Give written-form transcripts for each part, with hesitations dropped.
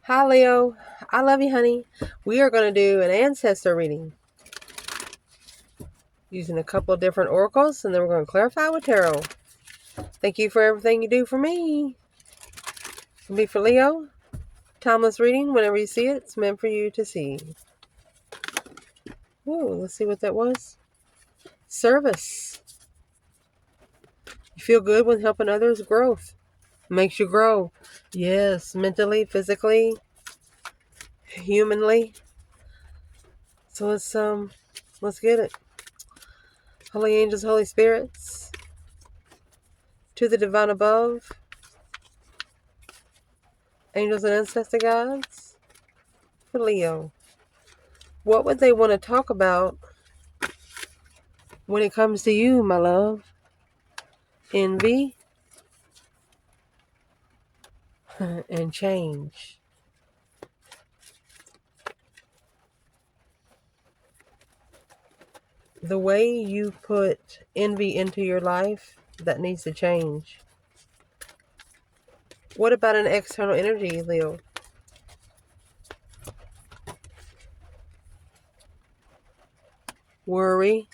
Hi, Leo. I love you, honey. We are going to do an ancestor reading using a couple of different oracles, and then we're going to clarify with tarot. Thank you for everything you do for me. It'll be for Leo. Timeless reading. Whenever you see it, it's meant for you to see. Ooh, let's see what that was. Service. You feel good when helping others. Growth. Makes you grow. Yes, mentally, physically, humanly. So let's get it. Holy angels, Holy spirits, to the divine above, angels and ancestor guides, for Leo. What would they want to talk about when it comes to you, my love? Envy and change. The way you put envy into your life, that needs to change. What about an external energy, Leo? Worry,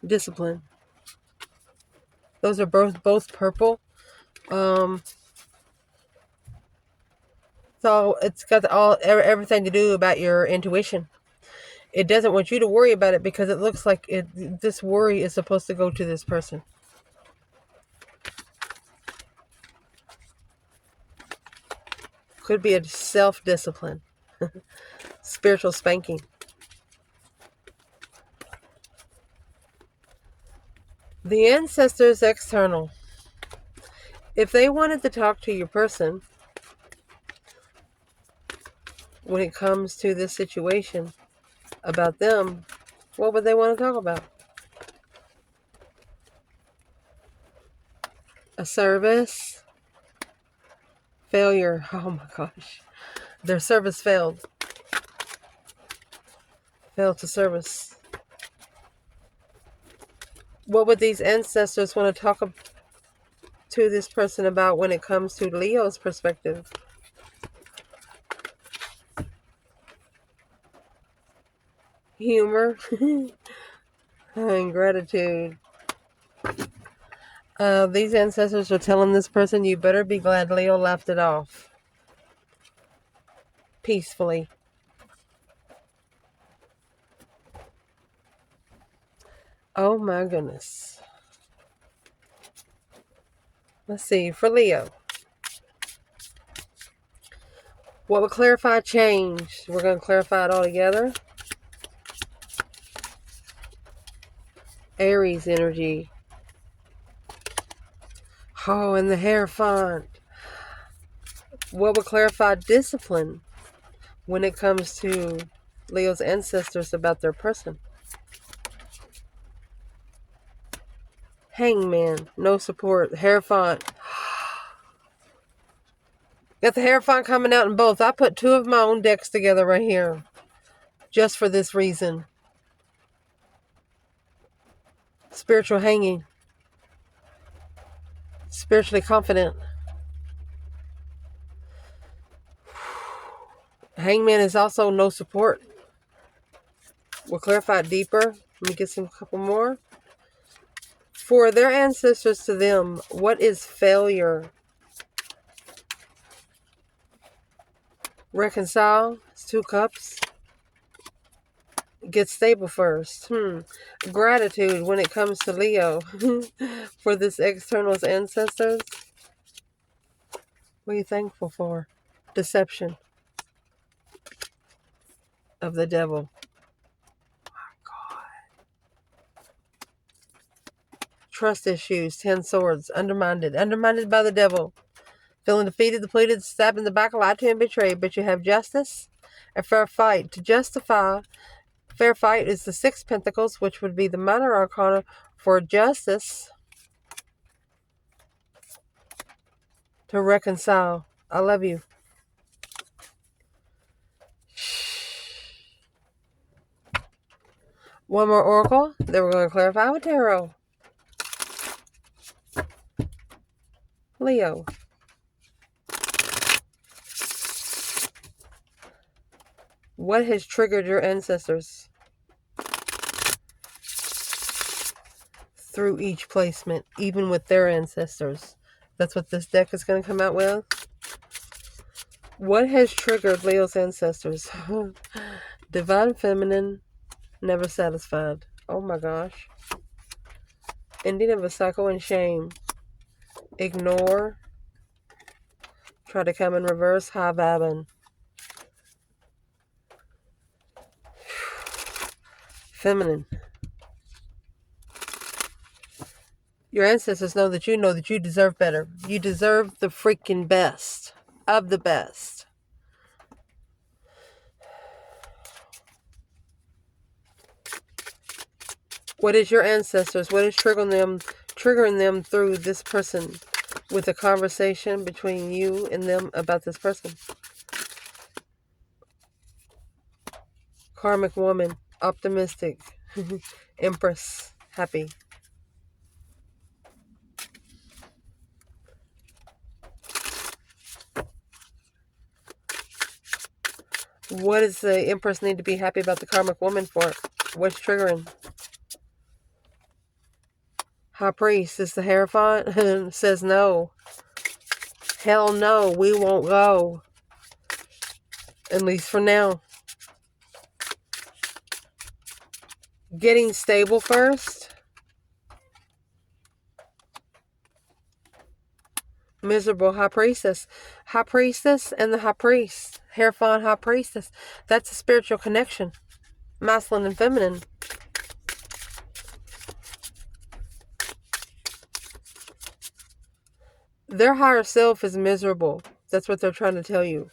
discipline. Those are both purple. So it's got everything to do about your intuition. It doesn't want you to worry about it because it looks like this worry is supposed to go to this person. Could be a self-discipline. Spiritual spanking. The ancestors external. If they wanted to talk to your person when it comes to this situation about them, what would they want to talk about? A service? Failure. Oh my gosh. Their service failed. Failed to service. What would these ancestors want to talk to this person about when it comes to Leo's perspective? Humor and gratitude. These ancestors are telling this person, you better be glad Leo left it off. Peacefully. Oh my goodness. Let's see, for Leo. What would clarify change? We're going to clarify it all together. Aries energy. Oh, and the Hierophant. What would clarify discipline when it comes to Leo's ancestors about their person? Hangman. No support. Hierophant. Got the Hierophant coming out in both. I put two of my own decks together right here. Just for this reason. Spiritual hanging. Spiritually confident. Hangman is also no support. We'll clarify it deeper. Let me get some couple more. For their ancestors to them, what is failure? Reconcile. It's 2 cups. Get stable first. Gratitude when it comes to Leo. For this external's ancestors. What are you thankful for? Deception of the devil. Trust issues. 10 swords. Undermined by the devil. Feeling defeated, depleted, stabbed in the back, lied to, and betrayed. But you have justice. A fair fight. To justify, fair fight is the 6 pentacles, which would be the minor arcana for justice. To reconcile. I love you. One more oracle. Then we're going to clarify with tarot. Leo. What has triggered your ancestors through each placement, even with their ancestors? That's what this deck is going to come out with. What has triggered Leo's ancestors? Divine Feminine, never satisfied. Oh my gosh. Ending of a cycle and shame. Ignore. Try to come in reverse. High vibing. Feminine. Your ancestors know that you deserve better. You deserve the freaking best of the best. What is your ancestors? What is triggering them through this person with a conversation between you and them about this person? Karmic woman, optimistic, Empress, happy. What does the Empress need to be happy about the karmic woman for? What's triggering? High Priest is the Hierophant. Says no. Hell no, we won't go. At least for now. Getting stable first. Miserable High Priestess. High Priestess and the High Priest. Hierophant High Priestess. That's a spiritual connection. Masculine and feminine. Their higher self is miserable. That's what they're trying to tell you.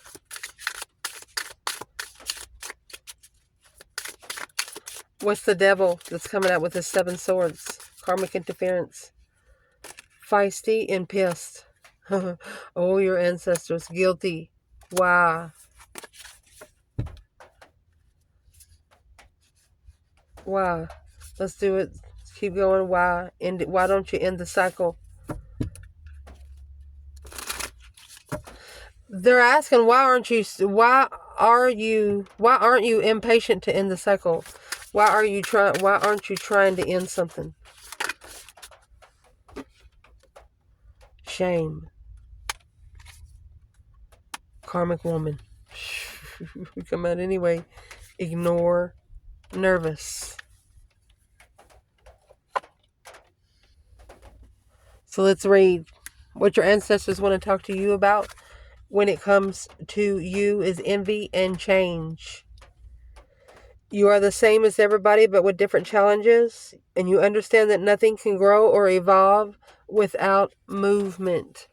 What's the devil that's coming out with his 7 swords? Karmic interference. Feisty and pissed. Oh, your ancestors. Guilty. Why? Why? Let's do it. Keep going. Why? Why don't you end the cycle? They're asking, why aren't you impatient to end the cycle? Why aren't you trying to end something? Shame. Karmic woman. We come out anyway. Ignore. Nervous. So let's read what your ancestors want to talk to you about when it comes to you is envy and change. You are the same as everybody, but with different challenges, and you understand that nothing can grow or evolve without movement.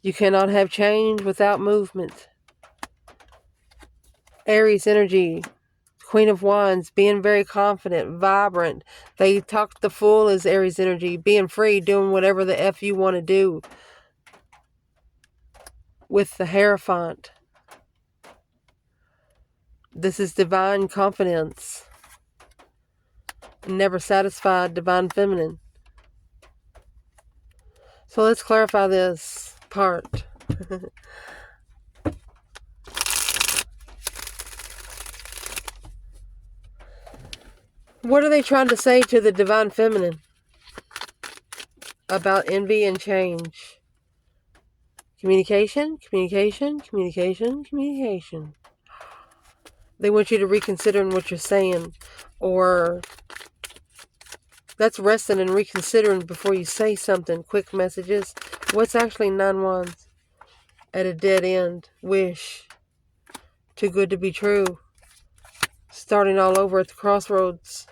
You cannot have change without movement. Aries energy, Queen of Wands, being very confident, vibrant. They talk the Fool as Aries energy, being free, doing whatever the F you want to do. With the Hierophant, this is divine confidence. Never satisfied, divine feminine. So let's clarify this part. What are they trying to say to the divine feminine about envy and change? Communication, communication, communication, communication. They want you to reconsider in what you're saying, or that's resting and reconsidering before you say something. Quick messages. What's actually 9 wands? At a dead end. Wish. Too good to be true. Starting all over at the crossroads.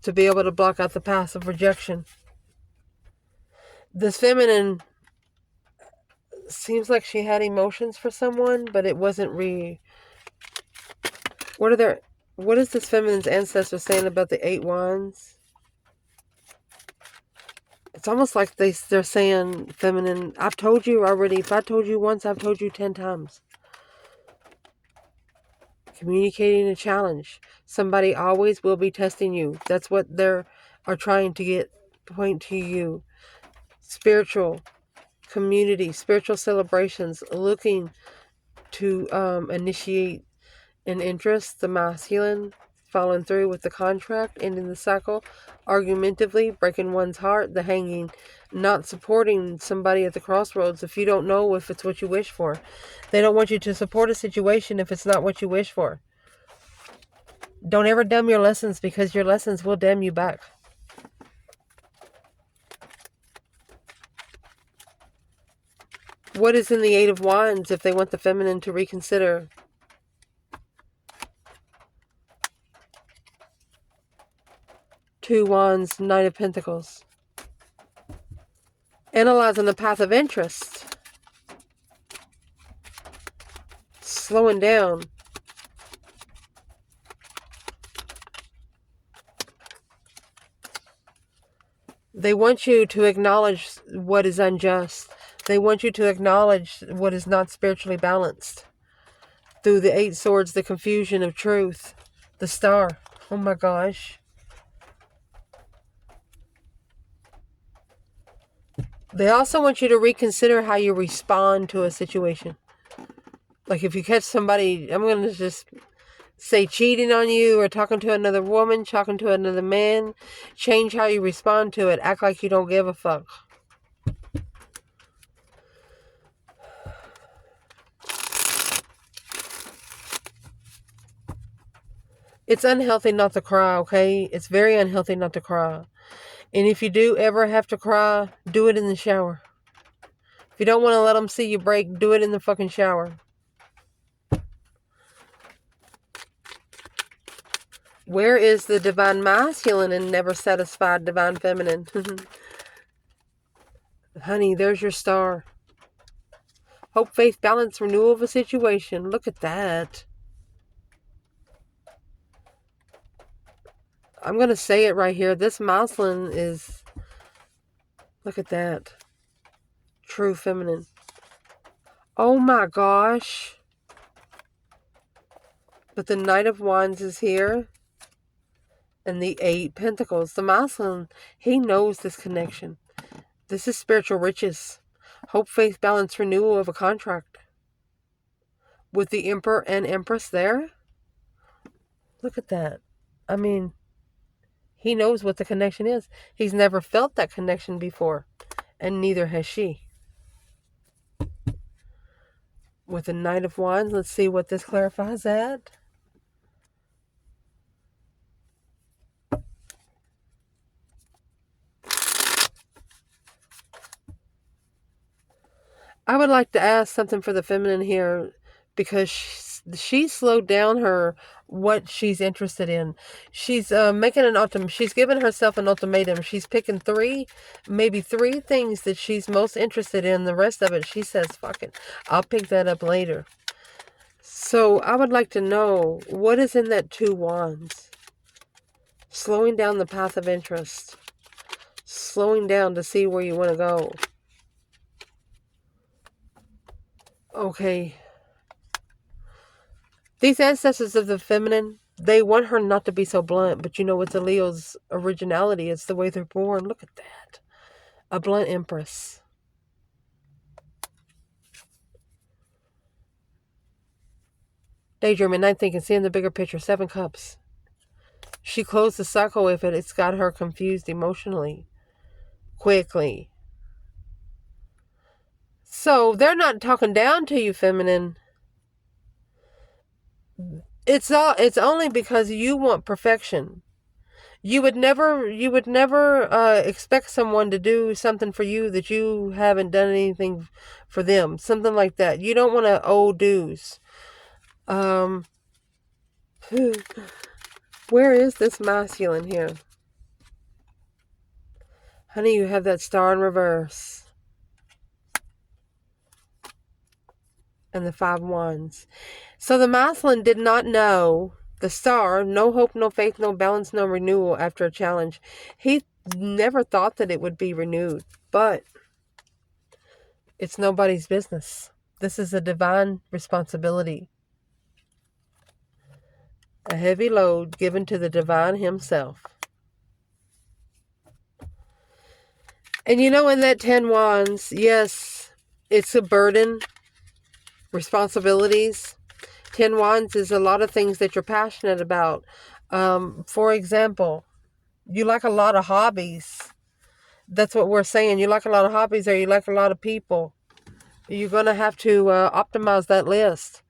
To be able to block out the path of rejection. This feminine seems like she had emotions for someone, but it wasn't What is this feminine's ancestor saying about the 8 wands? It's almost like they're saying, feminine, I've told you already. If I told you once, I've told you 10 times. Communicating a challenge. Somebody always will be testing you. That's what they are trying to point to you. Spiritual community, spiritual celebrations, looking to initiate in interest, the masculine, following through with the contract, ending the cycle, argumentatively, breaking one's heart, the hanging, not supporting somebody at the crossroads if you don't know if it's what you wish for. They don't want you to support a situation if it's not what you wish for. Don't ever damn your lessons, because your lessons will damn you back. What is in the Eight of Wands if they want the feminine to reconsider? Two Wands, Knight of Pentacles. Analyzing the path of interest. Slowing down. They want you to acknowledge what is unjust. They want you to acknowledge what is not spiritually balanced. Through the Eight Swords, the confusion of truth. The Star. Oh my gosh. They also want you to reconsider how you respond to a situation. Like if you catch somebody, I'm going to just say cheating on you or talking to another woman, talking to another man, change how you respond to it. Act like you don't give a fuck. It's unhealthy not to cry, okay? It's very unhealthy not to cry. And if you do ever have to cry, do it in the shower. If you don't want to let them see you break, do it in the fucking shower. Where is the divine masculine and never satisfied divine feminine? Honey, there's your star. Hope, faith, balance, renewal of a situation. Look at that. I'm going to say it right here. This masculine is... Look at that. True feminine. Oh my gosh. But the Knight of Wands is here. And the Eight Pentacles. The masculine, he knows this connection. This is spiritual riches. Hope, faith, balance, renewal of a contract. With the Emperor and Empress there. Look at that. I mean, he knows what the connection is. He's never felt that connection before. And neither has she. With the Knight of Wands, let's see what this clarifies that. I would like to ask something for the feminine here, because she slowed down what she's interested in. She's making an ultimatum. She's given herself an ultimatum. She's picking maybe three things that she's most interested in. The rest of it, she says, fuck it, I'll pick that up later. So I would like to know, what is in that Two Wands? Slowing down the path of interest. Slowing down to see where you want to go. Okay. These ancestors of the feminine, they want her not to be so blunt. But you know what's a Leo's originality? It's the way they're born. Look at that. A blunt empress. Daydreaming, night thinking, seeing the bigger picture. Seven Cups. She closed the cycle with it. It's got her confused emotionally. Quickly. So they're not talking down to you, feminine. It's only because you want perfection. You would never expect someone to do something for you that you haven't done anything for them. Something like that. You don't want to owe dues. Where is this masculine here? Honey, you have that star in reverse. And the Five Wands. So the masculine did not know the star, no hope, no faith, no balance, no renewal after a challenge. He never thought that it would be renewed, but it's nobody's business. This is a divine responsibility. A heavy load given to the divine himself. And you know, in that 10 Wands, yes, it's a burden. Responsibilities. Ten Wands is a lot of things that you're passionate about. For example, you like a lot of hobbies. That's what we're saying. You like a lot of hobbies, or you like a lot of people. You're going to have to optimize that list,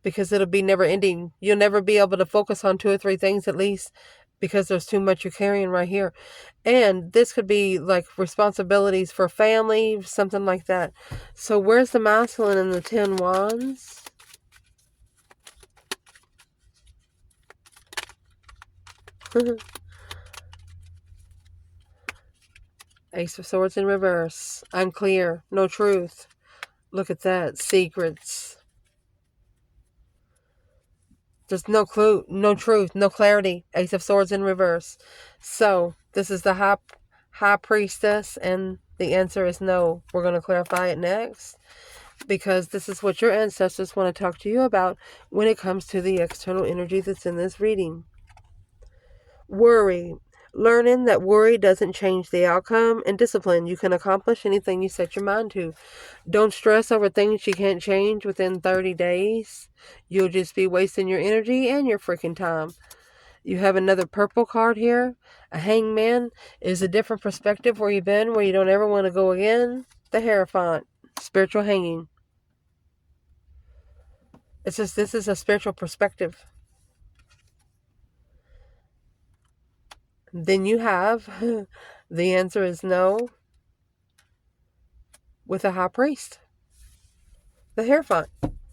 because it'll be never ending. You'll never be able to focus on 2 or 3 things at least, because there's too much you're carrying right here. And this could be like responsibilities for family, something like that. So where's the masculine in the 10 Wands? Ace of Swords in reverse. Unclear. No truth. Look at that. Secrets. There's no clue, no truth, no clarity. Ace of Swords in reverse. So this is the high priestess, and the answer is no. We're going to clarify it next, because this is what your ancestors want to talk to you about when it comes to the external energy that's in this reading. Worry. Learning that worry doesn't change the outcome, and discipline. You can accomplish anything you set your mind to. Don't stress over things you can't change within 30 days. You'll just be wasting your energy and your freaking time. You have another purple card here. A hangman is a different perspective where you've been, where you don't ever want to go again. The Hierophant. Spiritual hanging. It's just, this is a spiritual perspective. Then you have, the answer is no, with a high priest. The Hierophant.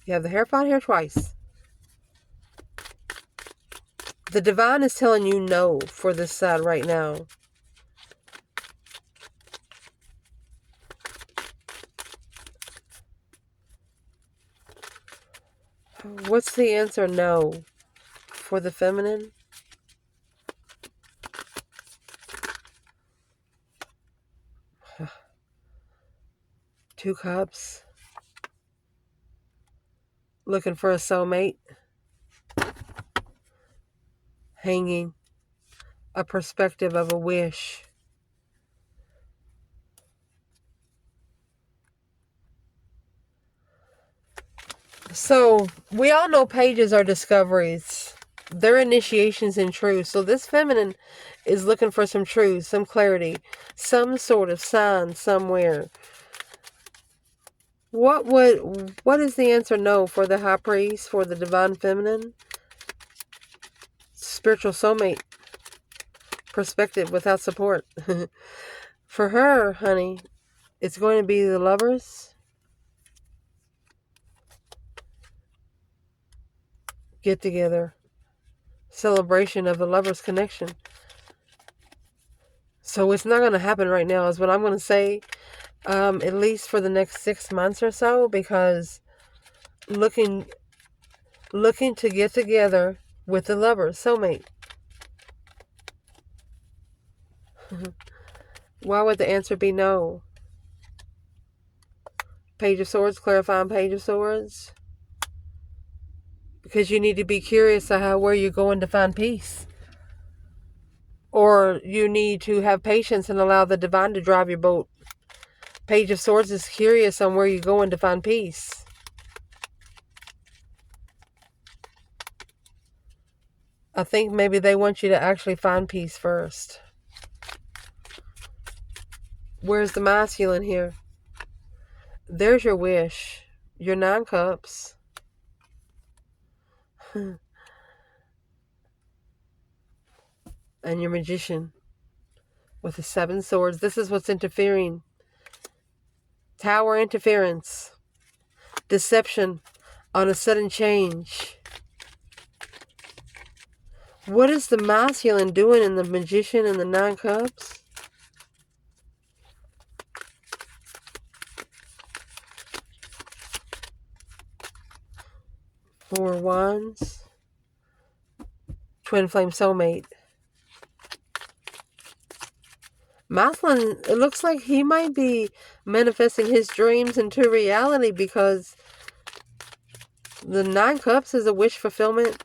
You have the Hierophant here twice. The divine is telling you no for this side right now. What's the answer? No. For the feminine? Two cups. Looking for a soulmate. Hanging. A perspective of a wish. So, we all know pages are discoveries. They're initiations in truth. So this feminine is looking for some truth, some clarity, some sort of sign somewhere. What is the answer? No for the high priest, for the divine feminine? Spiritual soulmate. Perspective without support. For her, honey, it's going to be the Lovers. Get together. Celebration of the Lovers connection. So it's not going to happen right now, is what I'm going to say. At least for the next 6 months or so, because looking to get together with the lover, soulmate. Why would the answer be no? Page of Swords, clarifying Page of Swords. Because you need to be curious of where you're going to find peace. Or you need to have patience and allow the divine to drive your boat. Page of Swords is curious on where you're going to find peace. I think maybe they want you to actually find peace first. Where's the masculine here? There's your wish. Your 9 cups. And your magician. With the 7 swords. This is what's interfering. Tower interference. Deception on a sudden change. What is the masculine doing in the magician and the 9 cups? Four Wands. Twin flame soulmate. Masculine, it looks like he might be manifesting his dreams into reality, because the 9 cups is a wish fulfillment.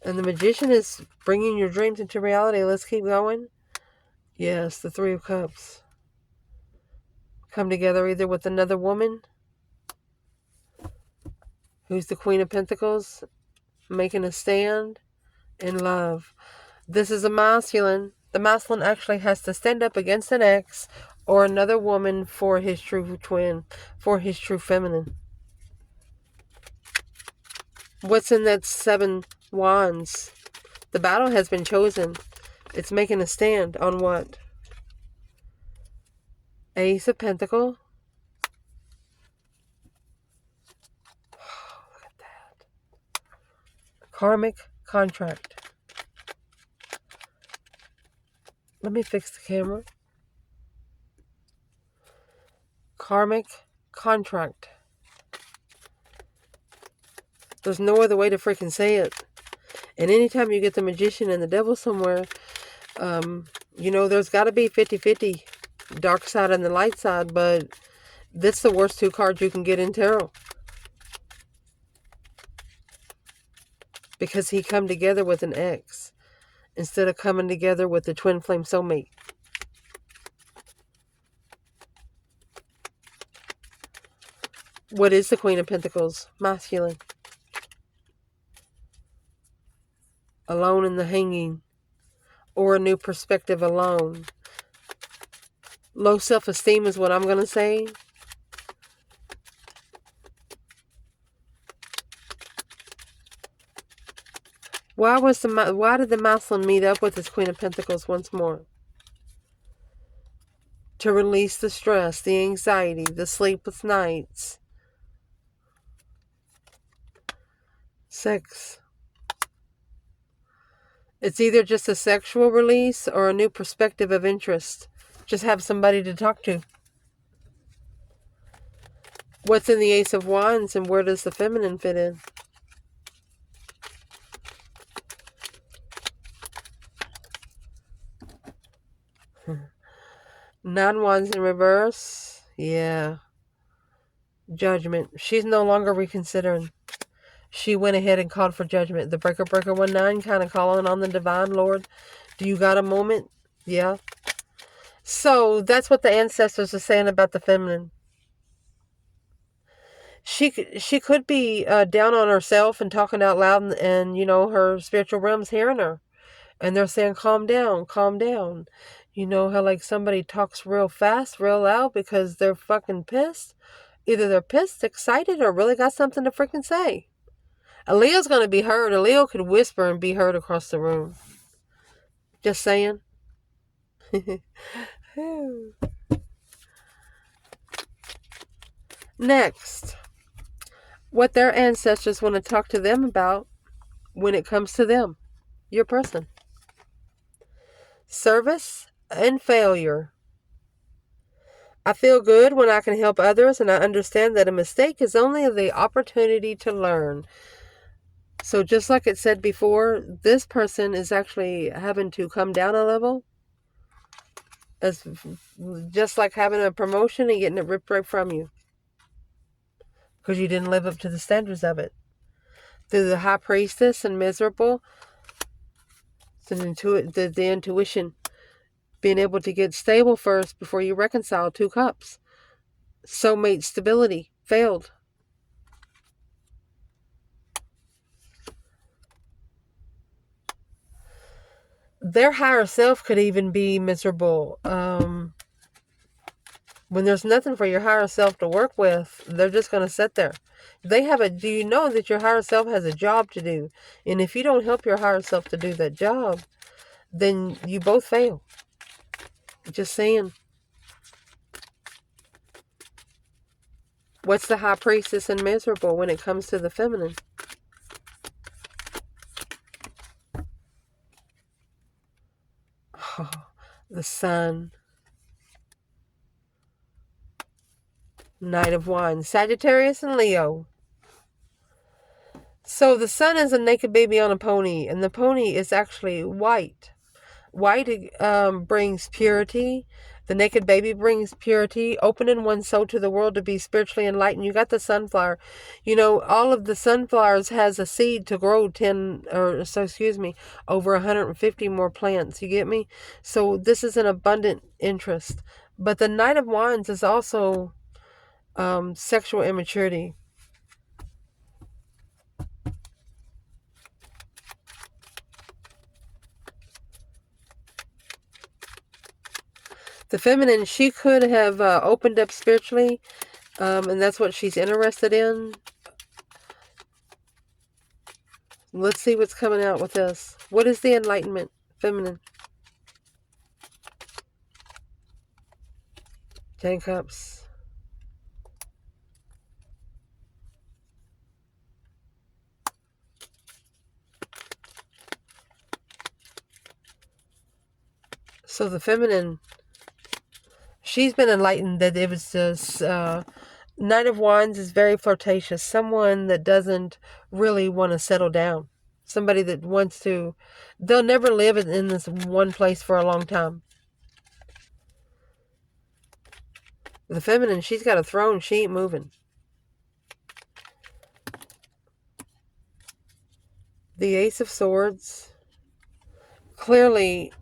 And the magician is bringing your dreams into reality. Let's keep going. Yes, the 3 of cups. Come together either with another woman Who's the Queen of Pentacles? Making a stand in love. This is a masculine. The masculine actually has to stand up against an ex or another woman for his true twin, for his true feminine. What's in that 7 wands? The battle has been chosen. It's making a stand on what? Ace of Pentacles. Oh, look at that. Karmic contract. Let me fix the camera. Karmic contract. There's no other way to freaking say it. And anytime you get the Magician and the Devil somewhere, you know, there's got to be 50-50. Dark side and the light side, but this is the worst 2 cards you can get in tarot. Because he come together with an ex instead of coming together with the twin flame soulmate. What is the Queen of Pentacles? Masculine. Alone in the Hanging. Or a new perspective alone. Low self-esteem is what I'm going to say. Why did the masculine meet up with this Queen of Pentacles once more? To release the stress, the anxiety, the sleepless nights. Sex. It's either just a sexual release or a new perspective of interest. Just have somebody to talk to. What's in the Ace of Wands and where does the feminine fit in? Nine Wands in reverse. Yeah. Judgment. She's no longer reconsidering. She went ahead and called for judgment. The breaker 19 kind of calling on the divine Lord. Do you got a moment? Yeah. So that's what the ancestors are saying about the feminine. She could be down on herself and talking out loud, and you know, her spiritual realm's hearing her. And they're saying, calm down, calm down. You know how like somebody talks real fast, real loud because they're fucking pissed? Either they're pissed, excited, or really got something to freaking say. A Leo's going to be heard. A Leo could whisper and be heard across the room. Just saying. Next. What their ancestors want to talk to them about when it comes to them. Your person. Service and failure. I feel good when I can help others, and I understand that a mistake is only the opportunity to learn. So just like it said before, this person is actually having to come down a level. As just like having a promotion and getting it ripped right from you. Because you didn't live up to the standards of it. Through the High Priestess and Miserable, the intuition. Being able to get stable first before you reconcile 2 cups. Soulmate stability. Failed. Their higher self could even be miserable. When there's nothing for your higher self to work with, they're just going to sit there. Do you know that your higher self has a job to do? And if you don't help your higher self to do that job, then you both fail. Just saying. What's the High Priestess and Miserable when it comes to the feminine? Oh, the Sun. Knight of Wands. Sagittarius and Leo. So the Sun is a naked baby on a pony, and the pony is actually white. White brings purity. The naked baby brings purity, opening one's soul to the world to be spiritually enlightened. You got the sunflower. You know, all of the sunflowers has a seed to grow over 150 more plants. You get me? So this is an abundant interest. But the Knight of Wands is also sexual immaturity. The feminine, she could have opened up spiritually, and that's what she's interested in. Let's see what's coming out with this. What is the enlightenment, feminine? 10 cups. So the feminine, she's been enlightened that it was this Knight of Wands is very flirtatious. Someone that doesn't really want to settle down. Somebody that wants to, they'll never live in this one place for a long time. The feminine, she's got a throne. She ain't moving. The Ace of Swords. Clearly,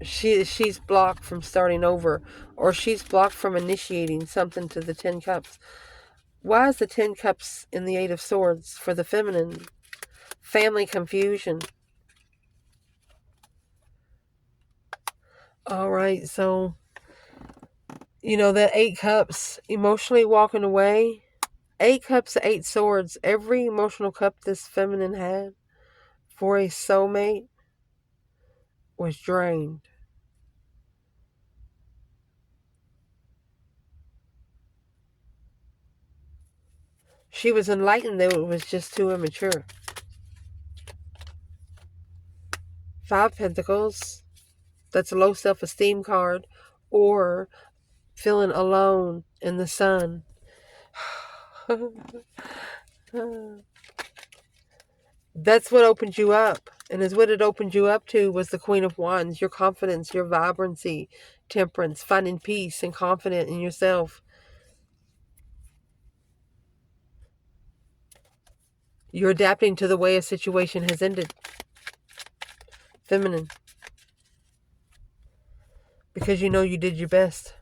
she's blocked from starting over, or she's blocked from initiating something to the 10 cups. Why is the 10 cups in the 8 of Swords for the feminine? Family confusion. All right, so, you know, that 8 cups, emotionally walking away. 8 cups, 8 swords. Every emotional cup this feminine had for a soulmate was drained. She was enlightened that it was just too immature. 5 Pentacles. That's a low self-esteem card. Or feeling alone in the sun. That's what opened you up. And as what it opened you up to was the Queen of Wands. Your confidence, your vibrancy, temperance, finding peace and confidence in yourself. You're adapting to the way a situation has ended. Feminine. Because you know you did your best.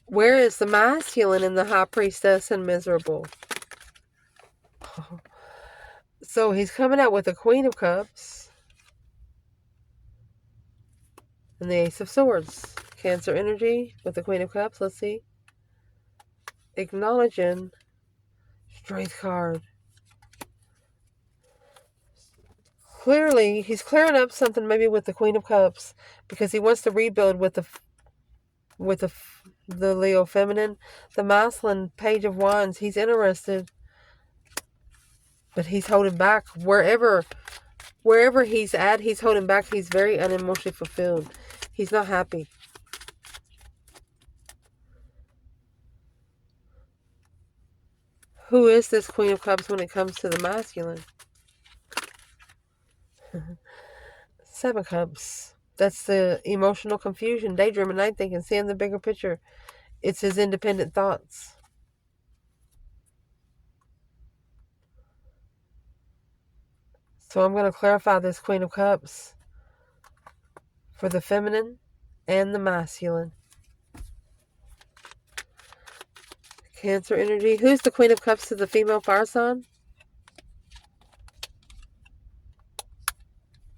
Where is the masculine in the High Priestess and miserable? So he's coming out with the Queen of Cups. And the Ace of Swords. Cancer energy with the Queen of Cups. Let's see. Acknowledging. Strength card. Clearly, he's clearing up something maybe with the Queen of Cups. Because he wants to rebuild with the Leo feminine. The masculine, Page of Wands. He's interested. But he's holding back. Wherever he's at, he's holding back. He's very unemotionally fulfilled. He's not happy. Who is this Queen of Cups when it comes to the masculine? 7 Cups. That's the emotional confusion, daydreaming, night thinking, seeing the bigger picture. It's his independent thoughts. So I'm going to clarify this Queen of Cups for the feminine and the masculine. Cancer energy. Who's the Queen of Cups to the female fire sign?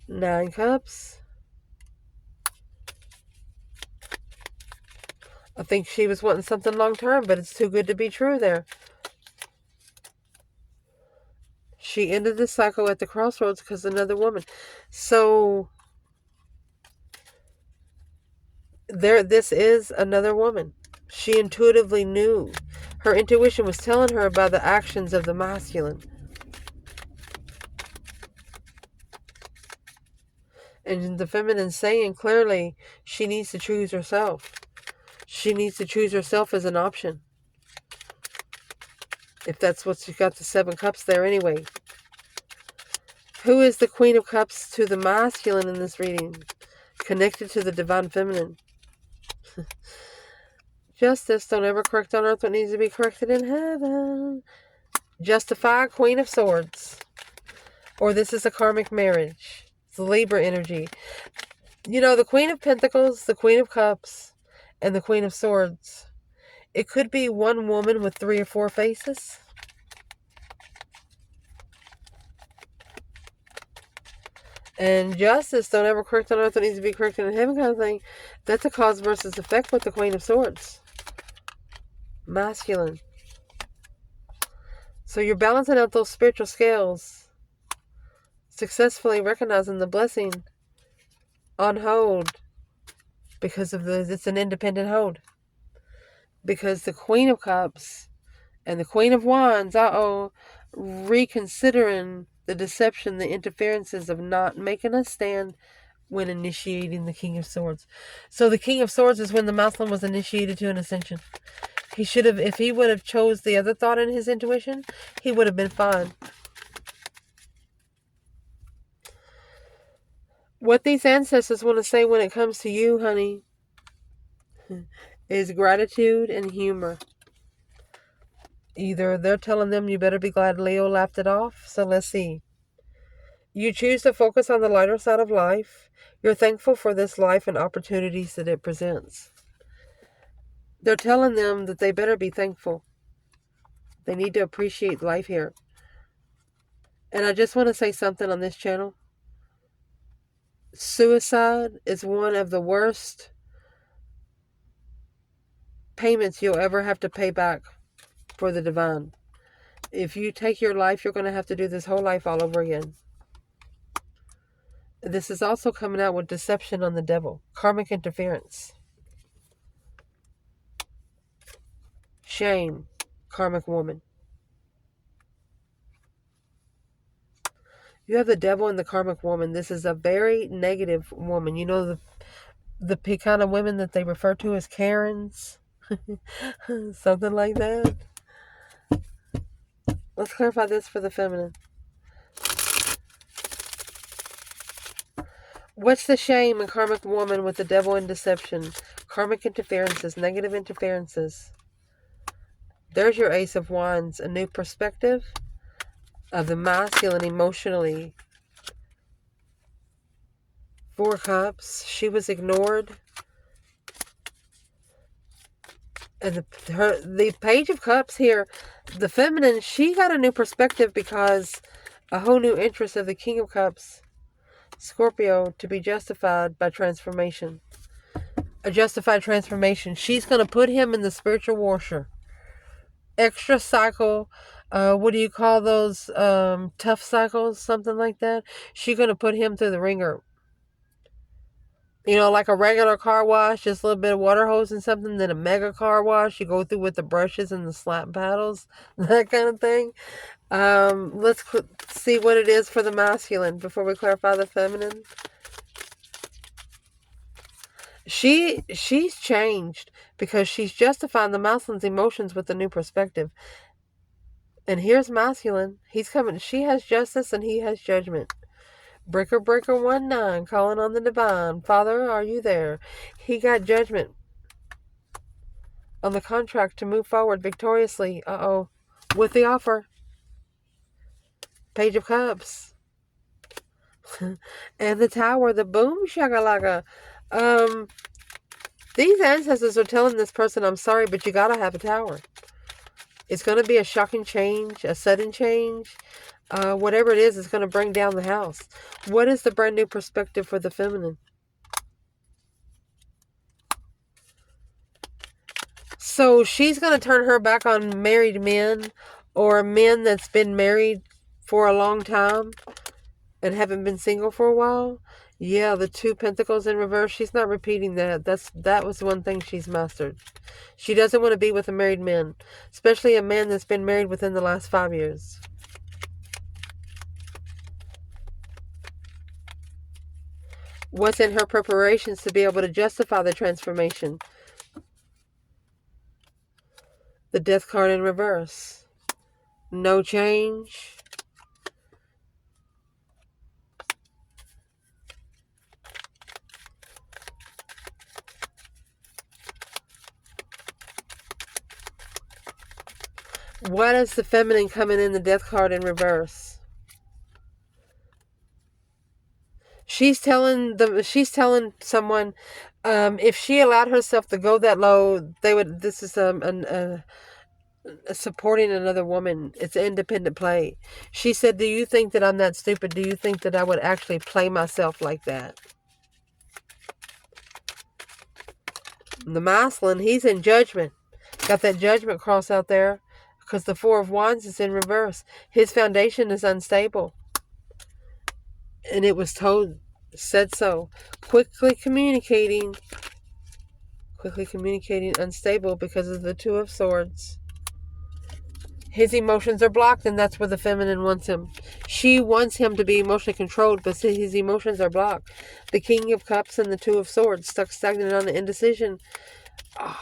9 Cups. I think she was wanting something long term, but it's too good to be true there. She ended the cycle at the crossroads because another woman. So this is another woman. She intuitively knew. Her intuition was telling her about the actions of the masculine. And the feminine saying clearly she needs to choose herself. She needs to choose herself as an option. If that's what she got the 7 Cups there anyway. Who is the Queen of Cups to the masculine in this reading? Connected to the divine feminine. Justice. Don't ever correct on earth what needs to be corrected in heaven. Justify, Queen of Swords. Or this is a karmic marriage. It's the Libra energy. You know, the Queen of Pentacles, the Queen of Cups, and the Queen of Swords. It could be one woman with 3 or 4 faces. And justice, don't ever correct on earth what needs to be corrected in heaven kind of thing. That's a cause versus effect with the Queen of Swords. Masculine. So you're balancing out those spiritual scales. Successfully recognizing the blessing on hold. Because of it's an independent hold. Because the Queen of Cups and the Queen of Wands, reconsidering the deception, the interferences of not making a stand when initiating the King of Swords. So the King of Swords is when the masculine was initiated to an ascension. He should have, if he would have chose the other thought in his intuition, he would have been fine. What these ancestors want to say when it comes to you, honey, is gratitude and humor. Either they're telling them you better be glad Leo laughed it off. So let's see. You choose to focus on the lighter side of life. You're thankful for this life and opportunities that it presents. They're telling them that they better be thankful. They need to appreciate life here. And I just want to say something on this channel. Suicide is one of the worst payments you'll ever have to pay back for the divine. If you take your life, you're going to have to do this whole life all over again. This is also coming out with deception on the devil. Karmic interference. Shame. Karmic woman. You have the devil and the karmic woman. This is a very negative woman. You know the kind of women that they refer to as Karens? Something like that. Let's clarify this for the feminine. What's the shame in karmic woman with the devil and deception? Karmic interferences, negative interferences. There's your Ace of Wands, a new perspective of the masculine emotionally. Four Cups, she was ignored. And the Page of Cups here, the feminine, she got a new perspective because a whole new interest of the King of Cups, Scorpio, to be justified by transformation. A justified transformation. She's going to put him in the spiritual washer. Extra cycle. What do you call those? Tough cycles, something like that. She's going to put him through the ringer. You know, like a regular car wash, just a little bit of water hose and something. Then a mega car wash, you go through with the brushes and the slap paddles, that kind of thing. Let's see what it is for the masculine before we clarify the feminine. She's changed because she's justifying the masculine's emotions with a new perspective. And here's masculine. He's coming. She has justice and he has judgment. Breaker 19, calling on the divine. Father, are you there? He got judgment on the contract to move forward victoriously. With the offer. Page of Cups. And the Tower, the boom shakalaka. These ancestors are telling this person, I'm sorry, but you gotta have a tower. It's going to be a shocking change, a sudden change. Whatever it is, it's going to bring down the house. What is the brand new perspective for the feminine? So she's going to turn her back on married men or men that's been married for a long time and haven't been single for a while. Yeah, the 2 Pentacles in reverse. She's not repeating that. That was one thing she's mastered. She doesn't want to be with a married man, especially a man that's been married within the last 5 years. What's in her preparations to be able to justify the transformation? The Death card in reverse. No change. What is the feminine coming in the Death card in reverse? She's telling someone, if she allowed herself to go that low, they would. This is supporting another woman. It's independent play. She said, do you think that I'm that stupid? Do you think that I would actually play myself like that? The masculine, he's in judgment. Got that judgment cross out there because the Four of Wands is in reverse. His foundation is unstable. And it was said so. Quickly communicating, unstable because of the Two of Swords. His emotions are blocked, and that's where the feminine wants him. She wants him to be emotionally controlled, but his emotions are blocked. The King of Cups and the Two of Swords, stuck stagnant on the indecision. Oh.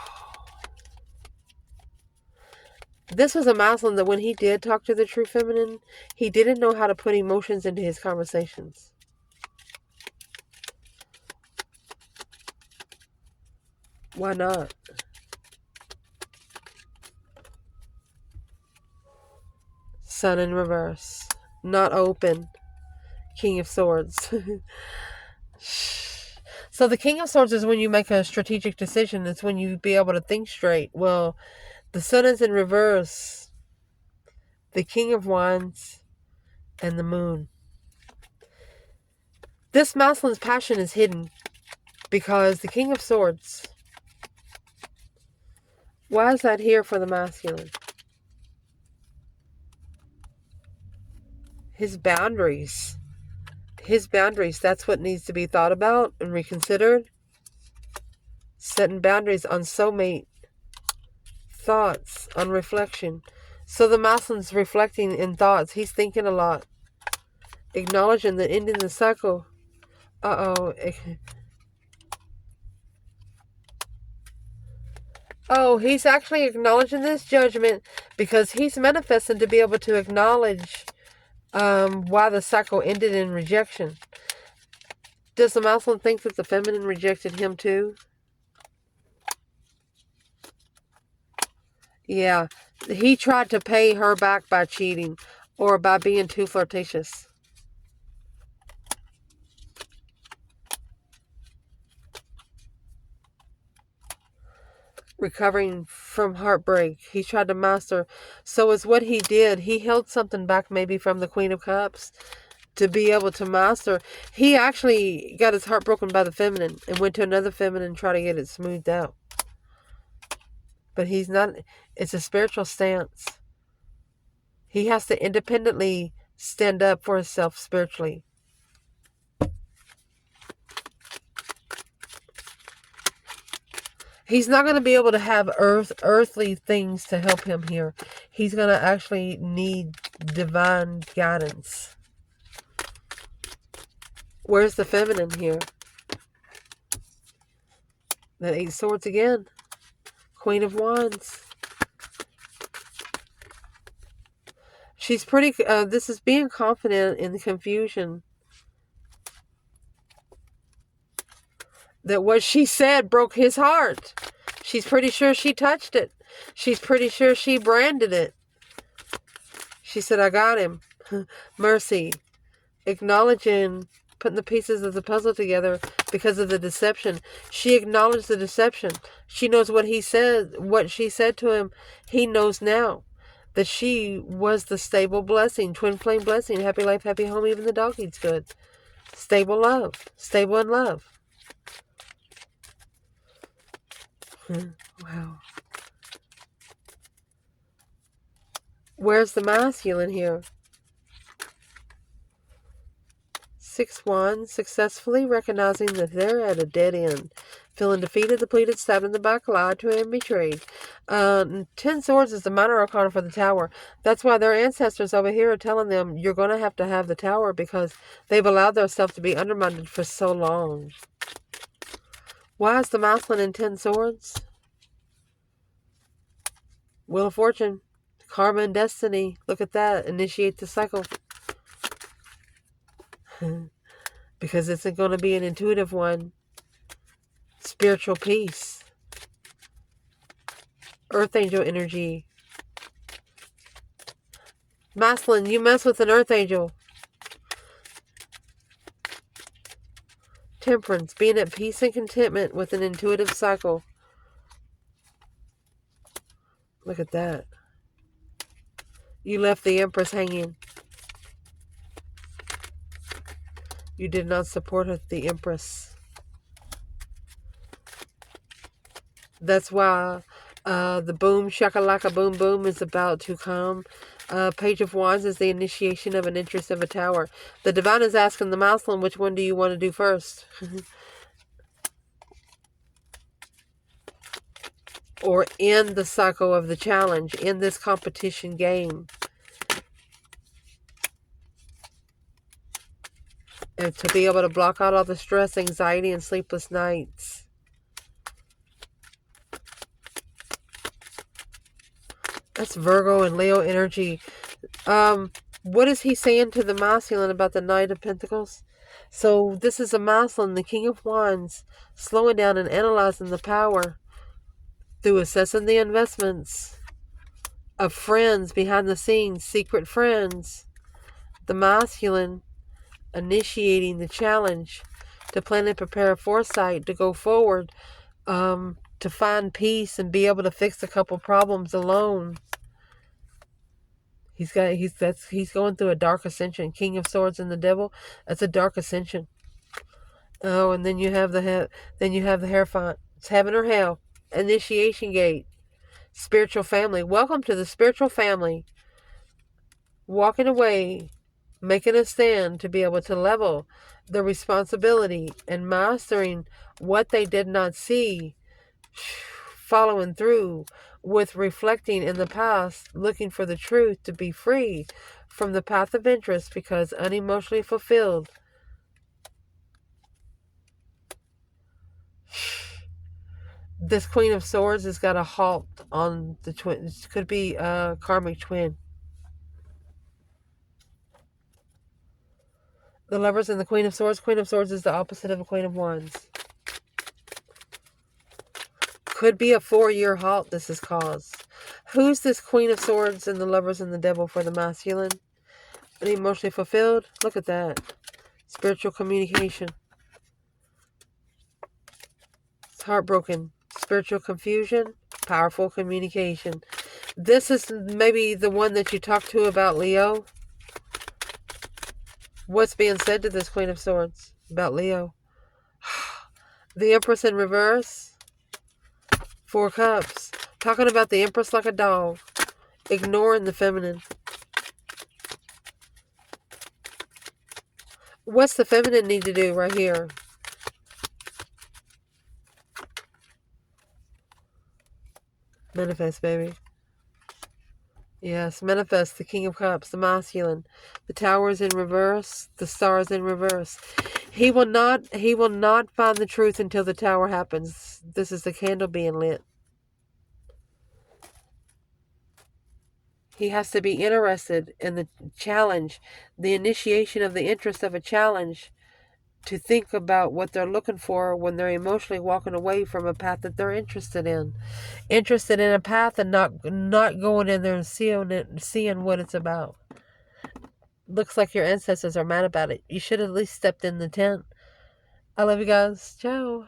This was a masculine that when he did talk to the true feminine, he didn't know how to put emotions into his conversations. Why not? Sun in reverse. Not open. King of Swords. So the King of Swords is when you make a strategic decision. It's when you be able to think straight. Well, the Sun is in reverse. The King of Wands and the Moon. This masculine's passion is hidden because the King of Swords. Why is that here for the masculine? His boundaries. His boundaries, that's what needs to be thought about and reconsidered. Setting boundaries on soulmate thoughts, on reflection. So the masculine's reflecting in thoughts. He's thinking a lot. Acknowledging the ending the cycle. Uh-oh. Oh, he's actually acknowledging this judgment because he's manifesting to be able to acknowledge why the cycle ended in rejection. Does the masculine think that the feminine rejected him too? Yeah. He tried to pay her back by cheating or by being too flirtatious. Recovering from heartbreak. He tried to master. So is what he did. He held something back maybe from the Queen of Cups to be able to master. He actually got his heart broken by the feminine and went to another feminine and tried to get it smoothed out. But he's not. It's a spiritual stance. He has to independently stand up for himself spiritually. He's not going to be able to have earthly things to help him here. He's going to actually need divine guidance. Where's the feminine here? That 8 Swords again. Queen of Wands. She's pretty... this is being confident in the confusion. That what she said broke his heart. She's pretty sure she touched it. She's pretty sure she branded it. She said, I got him. Mercy. Acknowledging, putting the pieces of the puzzle together because of the deception. She acknowledged the deception. She knows what he said, what she said to him. He knows now that she was the stable blessing, twin flame blessing, happy life, happy home, even the dog eats good. Stable love, stable in love. Wow. Where's the masculine here? 6 Wands, successfully recognizing that they're at a dead end. Feeling defeated, depleted, stabbed in the back, lied to, and betrayed. 10 Swords is the minor arcana for the Tower. That's why their ancestors over here are telling them, you're going to have the Tower because they've allowed themselves to be undermined for so long. Why is the masculine in 10 Swords? Wheel of Fortune. Karma and destiny. Look at that. Initiate the cycle. Because it's going to be an intuitive one. Spiritual peace. Earth angel energy. Masculine, you mess with an earth angel. Temperance, being at peace and contentment with an intuitive cycle. Look at that. You left the Empress hanging. You did not support the Empress. That's why the boom shakalaka boom boom is about to come. Page of Wands is the initiation of an interest of a tower. The Divine is asking the Muslim, which one do you want to do first? Or end the cycle of the challenge, in this competition game. And to be able to block out all the stress, anxiety, and sleepless nights. That's Virgo and Leo energy. What is he saying to the masculine about the Knight of Pentacles? So this is a masculine, the King of Wands, slowing down and analyzing the power through assessing the investments of friends behind the scenes, secret friends. The masculine initiating the challenge to plan and prepare foresight to go forward, to find peace and be able to fix a couple problems alone. He's going through a dark ascension. King of Swords and the Devil. That's a dark ascension. Oh, and then you have the Hierophant. It's heaven or hell. Initiation gate. Spiritual family. Welcome to the spiritual family. Walking away, making a stand to be able to level the responsibility and mastering what they did not see. Following through with reflecting in the past, looking for the truth to be free from the path of interest because unemotionally fulfilled. This Queen of Swords has got a halt on the twin. This could be a karmic twin. The Lovers and the Queen of Swords. Queen of Swords is the opposite of a Queen of Wands. Could be a 4-year halt this has caused. Who's this Queen of Swords and the Lovers and the Devil for the masculine? And emotionally fulfilled? Look at that. Spiritual communication. It's heartbroken. Spiritual confusion. Powerful communication. This is maybe the one that you talked to about Leo. What's being said to this Queen of Swords about Leo? The Empress in reverse. 4 Cups. Talking about the Empress like a dog. Ignoring the feminine. What's the feminine need to do right here? Manifest, baby. Yes, manifest the King of Cups, the masculine. The Tower is in reverse. The Star is in reverse. He will not find the truth until the Tower happens. This is the candle being lit. He has to be interested in the challenge, the initiation of the interest of a challenge, to think about what they're looking for when they're emotionally walking away from a path that they're interested in. Interested in a path and not going in there and seeing what it's about. Looks like your ancestors are mad about it. You should have at least stepped in the tent. I love you guys. Ciao.